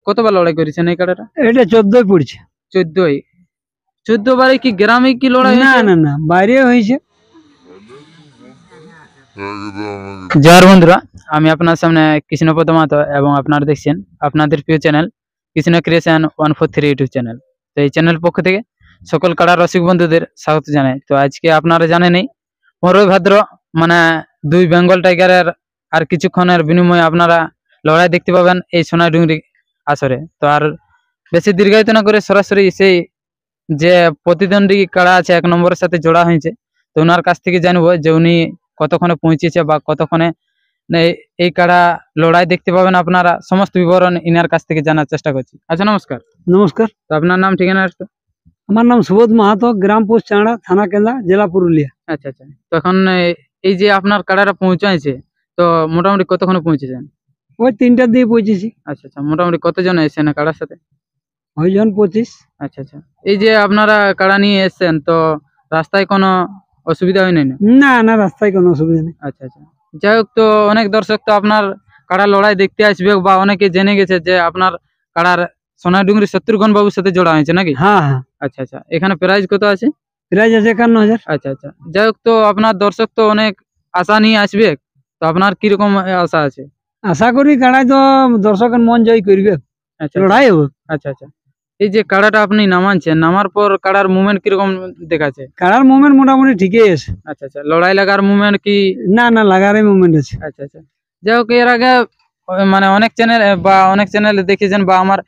কতবার লড়াই করেছেন এই কাড়াটা? এটা 14 পড়ছে। 14 14 বারে কি গ্রামে কি লড়াই না হয়েছে? না না, বাইরে হয়েছে। জয় বন্ধুরা, আমি আপনার সামনে কৃষ্ণপদ মাহাতো এবং আপনারা দেখছেন আপনাদের প্রিয় channel Krishna creation 143 YouTube channel. তো এই চ্যানেল পক্ষ থেকে সকল কাড়া রসিক বন্ধুদের স্বাগত জানাই। তো আজকে আপনারা জানেনই 15 ভাদ্র, মানে 2 বেঙ্গল টাইগারের আর কিছুক্ষণের বিনিময়ে আপনারা লড়াই দেখতে পাবেন এই সোনাডুংরি আসরে। তো আর বেশি দীর্ঘায়িত না করে সরাসরি সেই যে প্রতিদ্বন্দ্বী কাড়া আছে 1 নম্বরের সাথে জোড়া হয়েছে, তো ওনার কাছ থেকে জানবো যে উনি কতক্ষণে পৌঁছেছে বা কতক্ষণে এই কাড়া লড়াই দেখতে পাবেন আপনারা। সমস্ত বিবরণ ইনার কাছ থেকে জানার চেষ্টা করছি। আচ্ছা, নমস্কার। নমস্কার। তো আপনার নাম ঠিকানা একটু? আমার নাম সুবোধ মাহাতো, গ্রাম পোস্ট চাঁড়া, থানা কেন্দা, জেলা পুরুলিয়া। আচ্ছা আচ্ছা, তো এখন এই যে আপনার কাড়াটা পৌঁছাইছে, তো মোটামুটি কতক্ষণে পৌঁছেছেন? ওই 3টার দিকে পৌঁছেছি। আচ্ছা আচ্ছা, মোটামুটি কতজন এসেছেন কাড়ার সাথে? ওই জন 25। আচ্ছা আচ্ছা, এই যে আপনারা কাড়া নিয়ে এসেছেন, তো রাস্তায় কোনো অসুবিধা হয়নি না? না না, রাস্তায় কোনো অসুবিধা নেই। আচ্ছা আচ্ছা, যাই হোক, তো অনেক দর্শক তো আপনার কাড়া লড়াই দেখতে আসবে বা অনেকে জেনে গেছে যে আপনার কাড়ার সোনাডুংরি শত্রুঘ্ন বাবুর সাথে জোড়া হয়েছে নাকি? হ্যাঁ হ্যাঁ। আচ্ছা আচ্ছা, এখানে প্রাইজ কত আছে? প্রাইজ আছে 51,000। আচ্ছা আচ্ছা, যাই হোক, তো আপনার দর্শক তো অনেক আশা নিয়ে আসবে, তো আপনার কিরকম আশা আছে? আশা করি কাড়াই তো দর্শকের মন জয় করবে, আচ্ছা লড়াই হবে। আচ্ছা আচ্ছা, এই যে কাড়াটা আপনি নামাচ্ছেন, নামার পর কাড়ার মুভমেন্ট কিরকম দেখাচ্ছে? কাড়ার মুভমেন্ট মোটামুটি ঠিকই আছে। আচ্ছা আচ্ছা, লড়াই লাগার মুভমেন্ট কি? না না, লাগারই মুভমেন্ট আছে। আচ্ছা আচ্ছা, যাই হোক, এর আগে মানে অনেক চ্যানেলে দেখেছেন বা আমার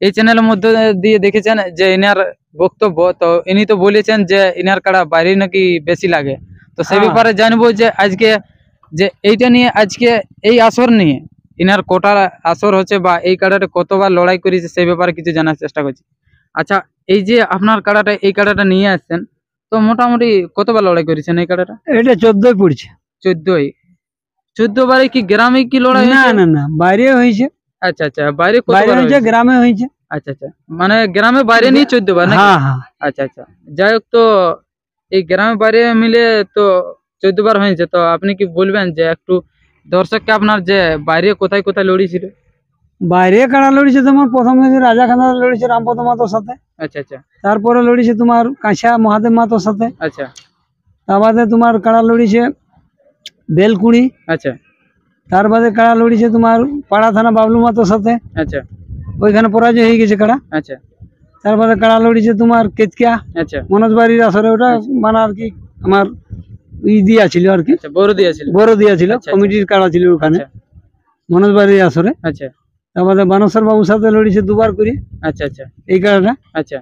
এই চ্যানেলের মধ্যে দিয়ে দেখেছেন যে ইনার বক্তব্য, তো ইনি তো বলেছেন যে ইনার কাড়া বাইরে নাকি বেশি লাগে। তো সেই ব্যাপারে জানবো যে আজকে যে এইটা নিয়ে, আজকে এই আসর নিয়ে ইনার কোটা আসর হচ্ছে বা এই কাড়াটা কতবার লড়াই করেছে সেই ব্যাপারে কিছু জানার চেষ্টা করছি। আচ্ছা, এই যে আপনার কাড়াটা, এই কাড়াটা নিয়ে আসছেন, তো মোটামুটি কতবার লড়াই করেছেন এই কাড়াটা? এটা 14 পড়ছে। 14 বারে কি গ্রামে কি লড়াই না হয়েছে? না না, বাইরে হয়েছে। আচ্ছা আচ্ছা, বাইরে বাইরে কতবার হয়েছে, হয়েছে? গ্রামে হয়েছে। আচ্ছা আচ্ছা, মানে গ্রামে বাইরে নিয়ে 14 বার নাকি? হ্যাঁ হ্যাঁ। আচ্ছা আচ্ছা, যাই হোক, তো এই গ্রামে বাইরে মিলে তো 14 বার হয়েছে। তো আপনি কি বলবেন যে একটু দর্শককে আপনার যে বাইরে কোথায় কোথায় লড়িয়েছিল? বাইরে কাড়া লড়িছে তোমার প্রথমে রাজা খান্দা লড়িছে রামপদ মাতোর সাথে। আচ্ছা আচ্ছা তারপরে লড়িছে তোমার কাঁচা মহাদেব মাতোর সাথে। আচ্ছা তার বাদে তোমার কাড়া লড়িছে বেলকুড়ি। আচ্ছা তার বাদে কাড়া লড়িছে তোমার পাড়া থানা বাবলু মাতোর সাথে, আচ্ছা ওইখানে পরাজয় হয়ে গেছে কাড়া। আচ্ছা তার বাদে কাড়া লড়িছে তোমার কেতকিয়া আচ্ছা মনোজ বাড়ির আসরে, ওটা মানে আর কি আমার দিয়া ছিল আর কি, আচ্ছা, বড় দিয়েছিল। বড় দিয়া ছিল, আচ্ছা, কমিটির কাড়া ছিল ওখানে আচ্ছা মনোজ বাড়ির আসরে। আচ্ছা তার বাদে বানসর বাবুর সাথে লড়িছে 2বার করে আচ্ছা আচ্ছা এই কাড়াটা। আচ্ছা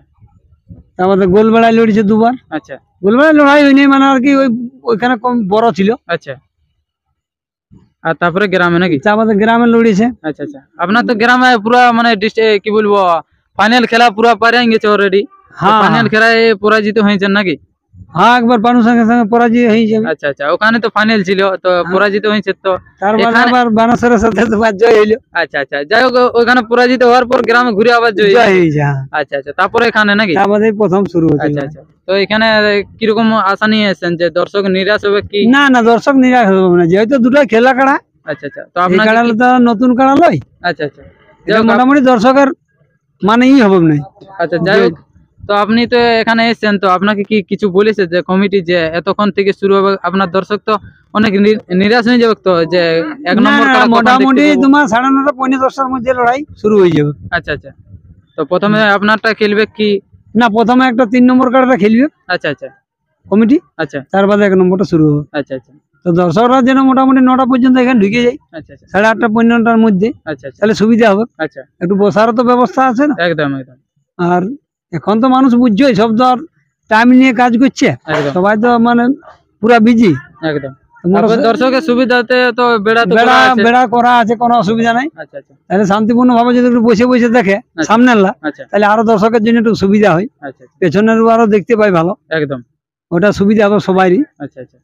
তার বাদে গোলবেড়ায় লড়িছে 2বার। আচ্ছা গোলবেড়ায় লড়াই হয়নি, মানে আর কি ওইখানে কম বড় ছিল। আচ্ছা, আর তারপরে গ্রামে নাকি? তার বাদে গ্রামে লড়িছে। আচ্ছা আচ্ছা, আপনার তো গ্রামে পুরা মানে কি বলবো, ফাইনাল খেলা পুরা পারে গেছে অলরেডি। হ্যাঁ ফাইনাল খেলায় পরাজিত হয়েছেন নাকি? হ্যাঁ, একবার পানুর সঙ্গে সঙ্গে পরাজয় হয়েছে। আচ্ছা আচ্ছা, ওখানে তো ফাইনাল ছিল, তো পরাজিত হয়েছে। তো তার বাদে আবার বানসরের সাথে তোমার জয় হইলো। আচ্ছা আচ্ছা, যাই হোক, ওখানে পরাজিত হওয়ার পর গ্রামে ঘুরে আবার জয় হয়েছে। আচ্ছা আচ্ছা, তারপরে এখানে নাকি? তার বাদে প্রথম শুরু হয়েছে। আচ্ছা আচ্ছা, তো এখানে কিরকম আশা নিয়ে এসেছেন যে দর্শক নিরাশ হবে কি? না না, দর্শক নিরাশ হবে না, যেহেতু দুটো খেলা কাড়া। আচ্ছা আচ্ছা, তো আপনার কাড়া তো নতুন কাড়া লয়। আচ্ছা আচ্ছা, মোটামুটি দর্শকের মানেই হবে না। আচ্ছা, যাই হোক, তো আপনি তো এখানে এসেছেন, তো আপনাকে কি কিছু বলেছে যে কমিটি যে এতক্ষণ থেকে শুরু হবে? আপনার দর্শক তো অনেক নিরাশ হয়ে যাবে, তো যে 1 নম্বর মোটামুটি তোমার 9:30 পৌনে 10টার মধ্যে লড়াই শুরু হয়ে যাবে। আচ্ছা আচ্ছা, তো প্রথমে আপনারটা খেলবে কি? না, প্রথমে একটা 3 নম্বর কাড়াটা খেলবে আচ্ছা আচ্ছা কমিটি। আচ্ছা, তার বাদে 1 নম্বরটা শুরু হবে। আচ্ছা আচ্ছা, তো দর্শকরা যেন মোটামুটি 9টা পর্যন্ত এখানে ঢুকে যায়, আচ্ছা আচ্ছা, 8:30 15টার মধ্যে, আচ্ছা আচ্ছা, তাহলে সুবিধা হবে। আচ্ছা, একটু বসারও তো ব্যবস্থা আছে না। একদম একদম। আর এখন তো মানুষ বুঝছোই, সব তো আর টাইম নিয়ে কাজ করছে, সবাই তো মানে পুরা বিজি একদম। দর্শকের সুবিধাতে তো বেড়া করা আছে, কোনো অসুবিধা নাই। আচ্ছা আচ্ছা, তাহলে শান্তিপূর্ণ ভাবে যদি একটু বসে বসে দেখে সামনে, তাহলে আরো দর্শকের জন্য একটু সুবিধা হয়। আচ্ছা, পেছনের আরো দেখতে পাই ভালো, একদম, ওটা সুবিধা হবে সবারই। আচ্ছা আচ্ছা,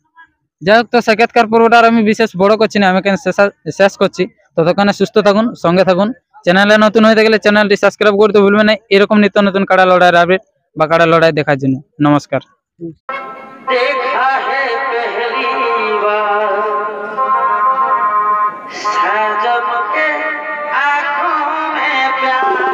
যাই হোক, তো সাক্ষাৎকার পর্বটা আমি বিশেষ বড় করছি না, আমি এখানে শেষ করছি। ততক্ষণে সুস্থ থাকুন, সঙ্গে থাকুন। চ্যানেলে নতুন হয়ে থাকলে চ্যানেলটি সাবস্ক্রাইব করতে ভুলবেন না, এরকম নিত্য নতুন কাড়া লড়াইয়ের আপডেট বা কাড়া লড়াই দেখার জন্য। নমস্কার। देखा है पहली बार सजम के आंखों में प्यार।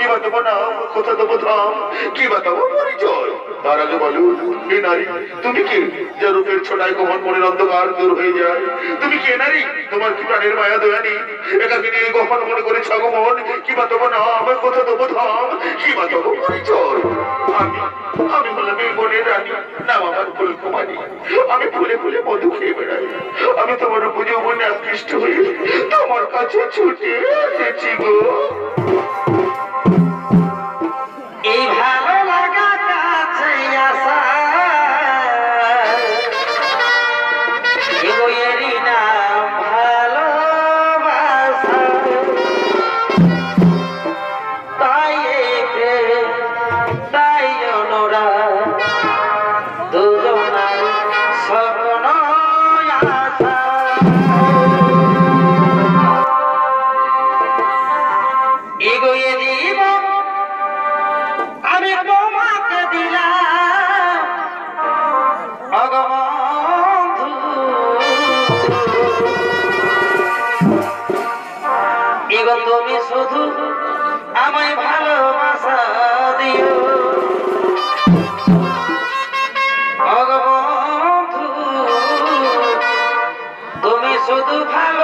বা তোমার নাম, কোথা দেবো ধাম, কি বা তোমার পরিচয়? তার আগে বলো, হে নারী, তুমি কি যে রূপের ছোটায় কখন মনের অন্ধকার দূর হয়ে যায়? তুমি কে নারী? তোমার কি প্রাণের মায়া দয়া নেই? একাকে নিয়ে কখন মনে করে ছগমন, কি বা তোমার নাম, কোথা দেবো ধাম, কি বা তোমার পরিচয়? আমি আমি হলাম এই বনের রানী, নাম আমার ফুলকুমারী। আমি ফুলে ফুলে মধু খেয়ে বেড়াই। আমি তোমার উপযৌবনে আকৃষ্ট হয়ে তোমার কাছে ছুটে এসেছি গো। এই ভালো লাগা কাছে আসা এগোয়েরই নাম ভালোবাসা। তাই একে তাই অনুরাগ দুজনার স্বপ্ন আশা। এগোয়ে জীবন আমি তোমাকে দিলাম অগবন্ধু। এগো তুমি শুধু আমায় ভালোবাসা দিও অগবন্ধু, তুমি শুধু ভালো